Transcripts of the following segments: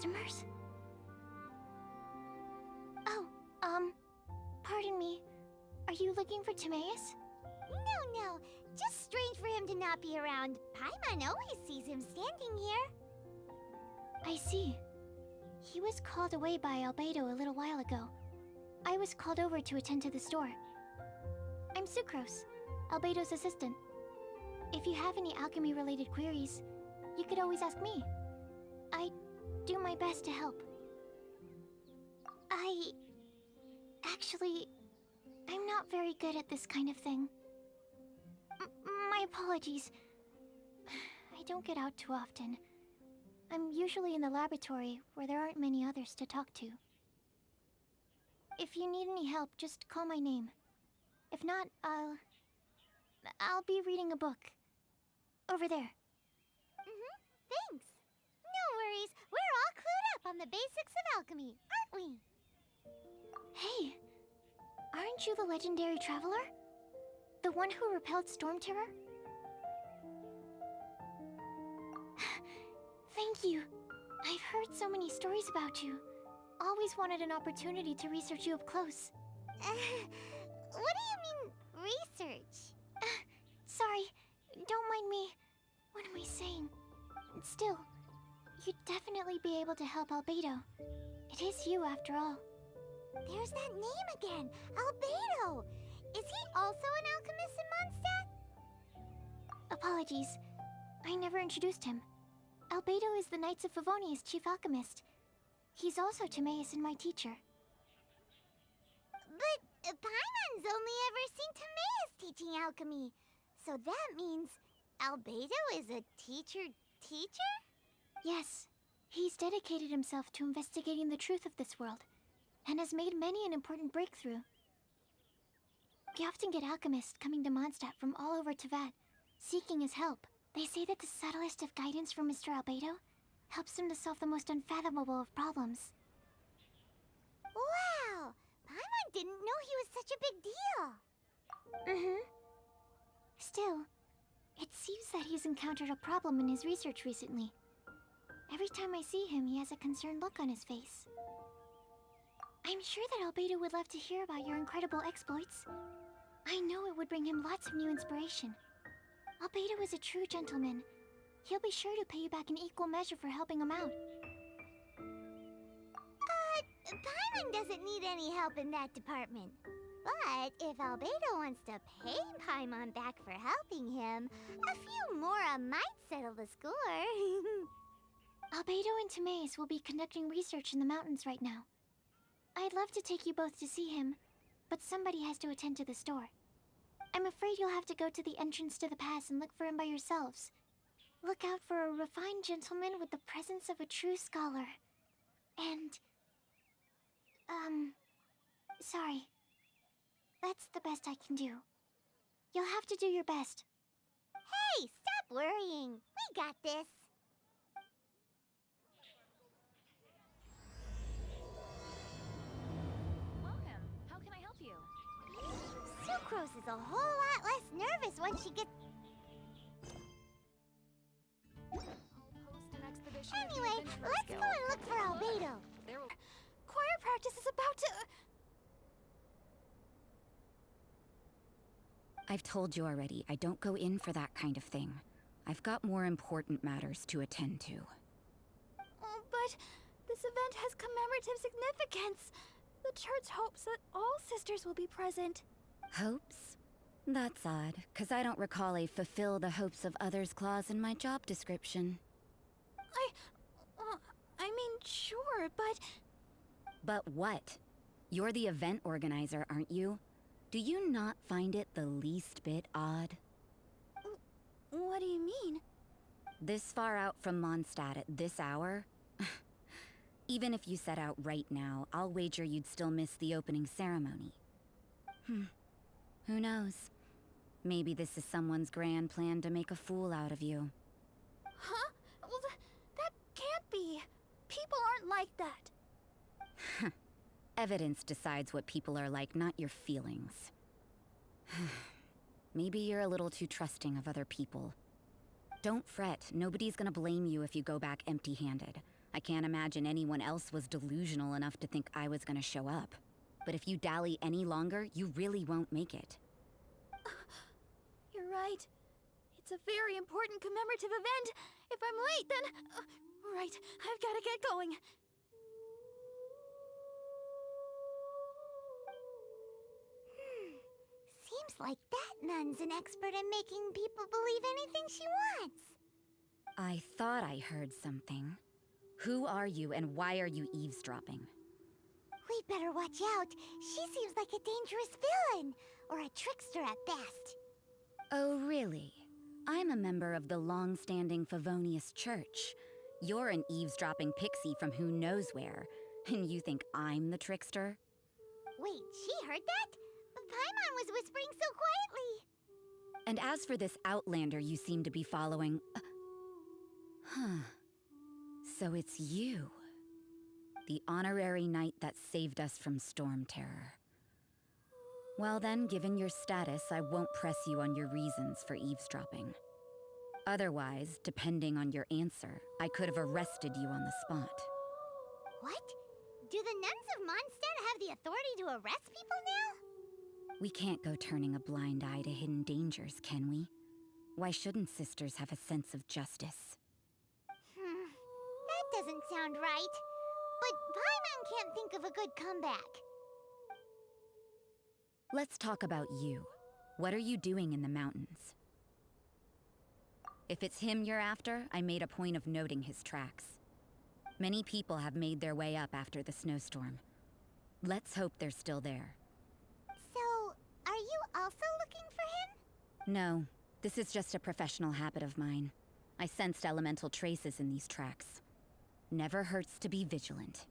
customers? Oh, pardon me. Are you looking for Timaeus? No. Just strange for him to not be around. Paimon always sees him standing here. I see. He was called away by Albedo a little while ago. I was called over to attend to the store. I'm Sucrose, Albedo's assistant. If you have any alchemy-related queries, you could always ask me. I do my best to help. Actually, I'm not very good at this kind of thing. My apologies. I don't get out too often. I'm usually in the laboratory where there aren't many others to talk to. If you need any help, just call my name. If not, I'll be reading a book. Over there. Thanks. No worries. We're all clued up on the basics of alchemy, aren't we? Hey, aren't you the legendary traveler? The one who repelled Storm Terror? Thank you. I've heard so many stories about you. Always wanted an opportunity to research you up close. What do you mean, research? Sorry, don't mind me. What am I saying? Still, you'd definitely be able to help Albedo. It is you, after all. There's that name again, Albedo. Is he also an alchemist in Mondstadt? Apologies. I never introduced him. Albedo is the Knights of Favonia's chief alchemist. He's also Timaeus and my teacher. But Paimon's only ever seen Timaeus teaching alchemy. So that means Albedo is a teacher? Yes. He's dedicated himself to investigating the truth of this world, and has made many an important breakthrough. We often get alchemists coming to Mondstadt from all over Teyvat, seeking his help. They say that the subtlest of guidance from Mr. Albedo helps him to solve the most unfathomable of problems. Wow! Paimon didn't know he was such a big deal. Still, it seems that he's encountered a problem in his research recently. Every time I see him, he has a concerned look on his face. I'm sure that Albedo would love to hear about your incredible exploits. I know it would bring him lots of new inspiration. Albedo is a true gentleman. He'll be sure to pay you back in equal measure for helping him out. Paimon doesn't need any help in that department. But if Albedo wants to pay Paimon back for helping him, a few more might settle the score. Albedo and Timaeus will be conducting research in the mountains right now. I'd love to take you both to see him, but somebody has to attend to the store. I'm afraid you'll have to go to the entrance to the pass and look for him by yourselves. Look out for a refined gentleman with the presence of a true scholar. And... sorry. That's the best I can do. You'll have to do your best. Hey, stop worrying. We got this. Welcome. How can I help you? Sucrose is a whole lot less nervous when she gets... I'll post an expedition of the Anyway, Adventurers let's go Guild. and look for Albedo. There will... Choir practice is about to... I've told you already, I don't go in for that kind of thing. I've got more important matters to attend to. Oh, but this event has commemorative significance. The church hopes that all sisters will be present. Hopes? That's odd, 'cause I don't recall a fulfill the hopes of others clause in my job description. I mean, sure, but... But what? You're the event organizer, aren't you? Do you not find it the least bit odd? What do you mean? This far out from Mondstadt at this hour? Even if you set out right now, I'll wager you'd still miss the opening ceremony. Who knows? Maybe this is someone's grand plan to make a fool out of you. Huh? Well, that can't be. People aren't like that. Evidence decides what people are like, not your feelings. Maybe you're a little too trusting of other people. Don't fret, nobody's gonna blame you if you go back empty-handed. I can't imagine anyone else was delusional enough to think I was gonna show up. But if you dally any longer, you really won't make it. You're right. It's a very important commemorative event. If I'm late, then... right, I've gotta get going. Seems like that nun's an expert in making people believe anything she wants. I thought I heard something. Who are you and why are you eavesdropping? We'd better watch out. She seems like a dangerous villain, or a trickster at best. Oh, really? I'm a member of the long-standing Favonius Church. You're an eavesdropping pixie from who knows where, and you think I'm the trickster? Wait, she heard that? But Paimon was whispering so quietly. And as for this outlander you seem to be following... huh. So it's you. The honorary knight that saved us from storm terror. Well then, given your status, I won't press you on your reasons for eavesdropping. Otherwise, depending on your answer, I could have arrested you on the spot. What? Do the nuns of Mondstadt have the authority to arrest people now? We can't go turning a blind eye to hidden dangers, can we? Why shouldn't sisters have a sense of justice? That doesn't sound right. But Paimon can't think of a good comeback. Let's talk about you. What are you doing in the mountains? If it's him you're after, I made a point of noting his tracks. Many people have made their way up after the snowstorm. Let's hope they're still there. So, are you also looking for him? No, this is just a professional habit of mine. I sensed elemental traces in these tracks. Never hurts to be vigilant.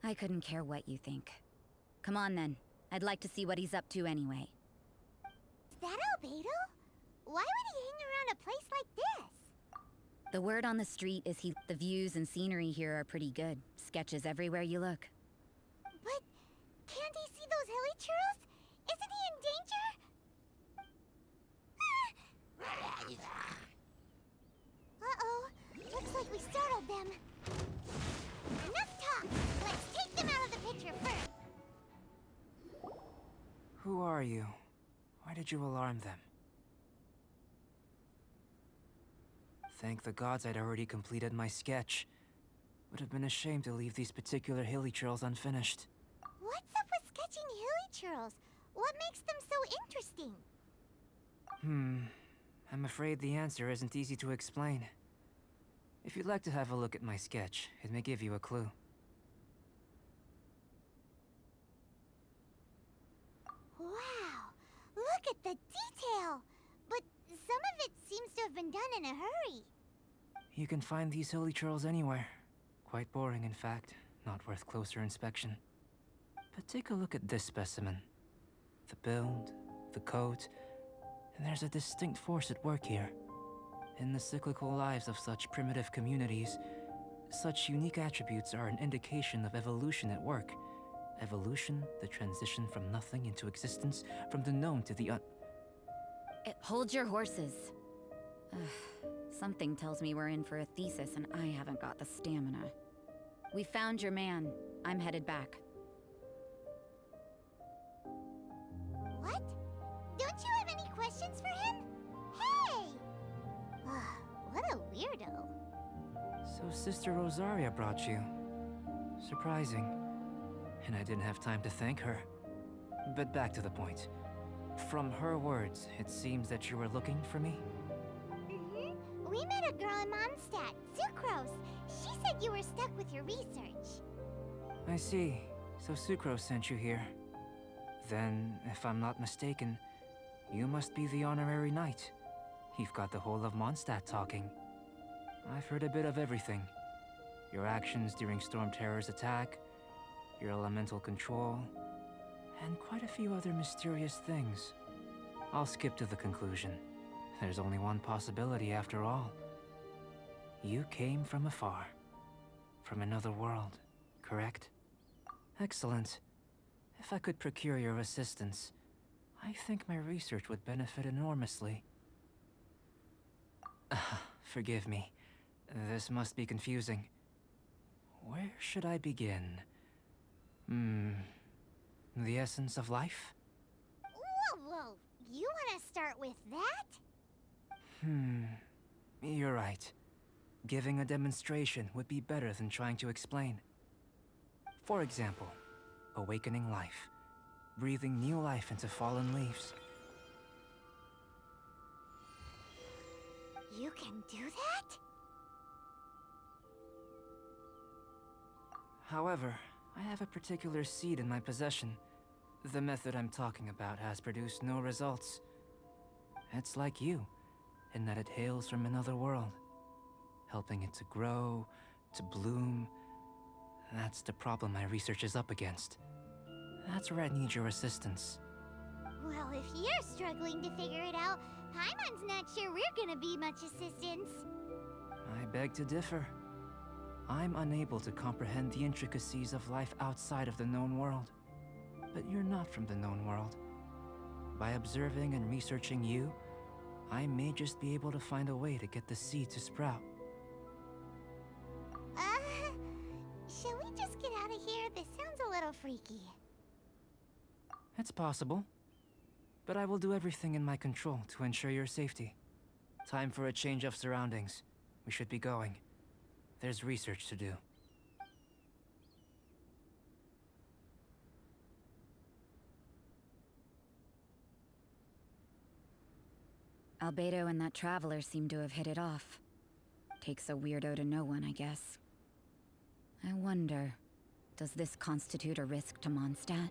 I couldn't care what you think. Come on then. I'd like to see what he's up to anyway. Is that Albedo? Why would he hang around a place like this? The word on the street is the views and scenery here are pretty good. Sketches everywhere you look. But can't he see those hilly churros? Isn't he in danger? Uh-oh. Looks like we startled them. Enough talk! Let's take them out of the picture first. Who are you? Why did you alarm them? Thank the gods I'd already completed my sketch. Would have been ashamed to leave these particular hilly churls unfinished. What's up with sketching hilly churls? What makes them so interesting? I'm afraid the answer isn't easy to explain. If you'd like to have a look at my sketch, it may give you a clue. Wow! Look at the detail! But some of it seems to have been done in a hurry. You can find these hilly churls anywhere. Quite boring, in fact. Not worth closer inspection. But take a look at this specimen. The build, the coat, and there's a distinct force at work here. In the cyclical lives of such primitive communities, such unique attributes are an indication of evolution at work. Evolution, the transition from nothing into existence, from the known to the Hold your horses. Something tells me we're in for a thesis and I haven't got the stamina. We found your man. I'm headed back. What? Don't you have any questions for him? Hey! What a weirdo. So Sister Rosaria brought you. Surprising. And I didn't have time to thank her. But back to the point. From her words, it seems that you were looking for me? We met a girl in Mondstadt, Sucrose. She said you were stuck with your research. I see. So Sucrose sent you here. Then, if I'm not mistaken, you must be the honorary knight. You've got the whole of Mondstadt talking. I've heard a bit of everything. Your actions during Storm Terror's attack, your elemental control, and quite a few other mysterious things. I'll skip to the conclusion. There's only one possibility after all. You came from afar. From another world, correct? Excellent. If I could procure your assistance, I think my research would benefit enormously. Forgive me. This must be confusing. Where should I begin? The essence of life? Whoa. You want to start with that? You're right. Giving a demonstration would be better than trying to explain. For example, awakening life. Breathing new life into fallen leaves. You can do that? However, I have a particular seed in my possession. The method I'm talking about has produced no results. It's like you, in that it hails from another world. Helping it to grow, to bloom. That's the problem my research is up against. That's where I need your assistance. Well, if you're struggling to figure it out, Paimon's not sure we're gonna be much assistance. I beg to differ. I'm unable to comprehend the intricacies of life outside of the known world. But you're not from the known world. By observing and researching you, I may just be able to find a way to get the seed to sprout. Shall we just get out of here? This sounds a little freaky. It's possible. But I will do everything in my control to ensure your safety. Time for a change of surroundings. We should be going. There's research to do. Albedo and that traveler seem to have hit it off. Takes a weirdo to know one, I guess. I wonder, does this constitute a risk to Mondstadt?